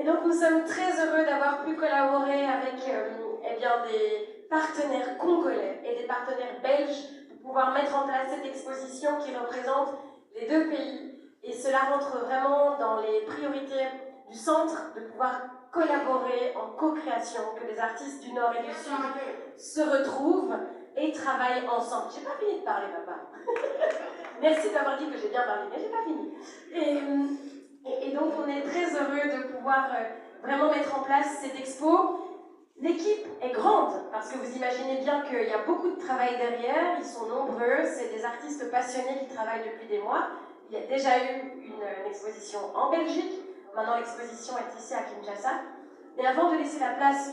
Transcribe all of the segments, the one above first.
donc nous sommes très heureux d'avoir pu collaborer avec eh bien, des partenaires congolais et des partenaires belges pour pouvoir mettre en place cette exposition qui représente les deux pays. Et cela rentre vraiment dans les priorités du centre de pouvoir collaborer en co-création, que les artistes du Nord et du Sud se retrouvent et travaillent ensemble. J'ai pas fini de parler, papa. Merci d'avoir dit que j'ai bien parlé, mais j'ai pas fini. Et donc on est très heureux de pouvoir vraiment mettre en place cette expo. L'équipe est grande, parce que vous imaginez bien qu'il y a beaucoup de travail derrière, ils sont nombreux, c'est des artistes passionnés qui travaillent depuis des mois. Il y a déjà eu une exposition en Belgique, maintenant l'exposition est ici à Kinshasa. Et avant de laisser la place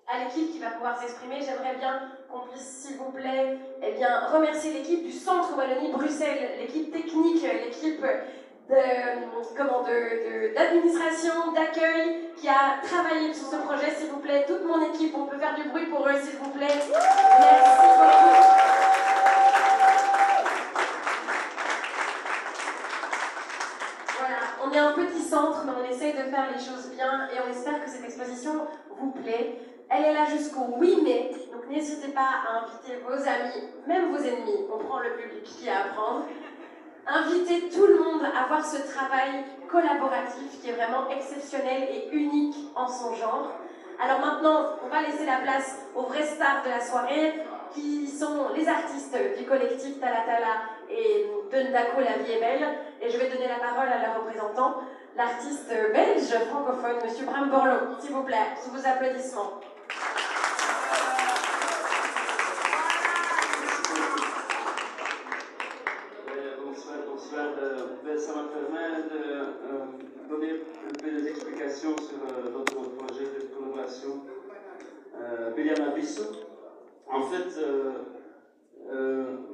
à l'équipe qui va pouvoir s'exprimer, j'aimerais bien qu'on puisse, s'il vous plaît, eh bien, remercier l'équipe du Centre Wallonie-Bruxelles, l'équipe technique, l'équipe d'administration, d'accueil, qui a travaillé sur ce projet, s'il vous plaît. Toute mon équipe, on peut faire du bruit pour eux, s'il vous plaît. Merci beaucoup. Voilà, on est un petit centre, mais on essaye de faire les choses bien et on espère que cette exposition vous plaît. Elle est là jusqu'au 8 mai, donc n'hésitez pas à inviter vos amis, même vos ennemis, on prend le public qui a à prendre. Invitez tout le monde à voir ce travail collaboratif qui est vraiment exceptionnel et unique en son genre. Alors maintenant, on va laisser la place aux vrais stars de la soirée, qui sont les artistes du collectif Talatala et de Ndako La Vie est Belle. Et je vais donner la parole à leur représentant, l'artiste belge francophone, M. Bram Borloo. S'il vous plaît, sous vos applaudissements. Ça me permet de donner un peu des explications sur notre projet de collaboration Biliana Bissou. En fait,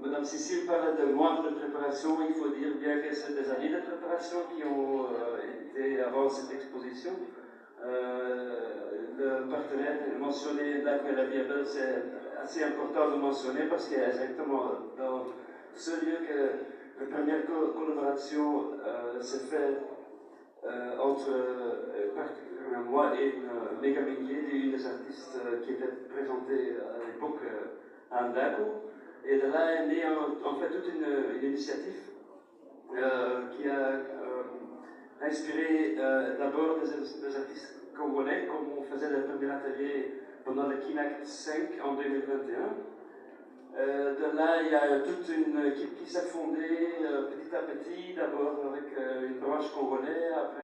Madame Cécile parlait de mois de préparation. Il faut dire bien que c'est des années de préparation qui ont été avant cette exposition. Le partenaire mentionné Ndako La Vie est Belle, c'est assez important de mentionner parce qu'il y a exactement dans ce lieu que la première collaboration s'est faite entre particulièrement moi et Mega Minguet, une des artistes qui était présentée à l'époque à Ndako. Et de là est née en fait toute une initiative qui a inspiré d'abord des artistes congolais, comme on faisait le premier atelier pendant le Kinact 5 en 2021. De là, il y a toute une équipe qui s'est fondée petit à petit, d'abord avec une branche congolaise, après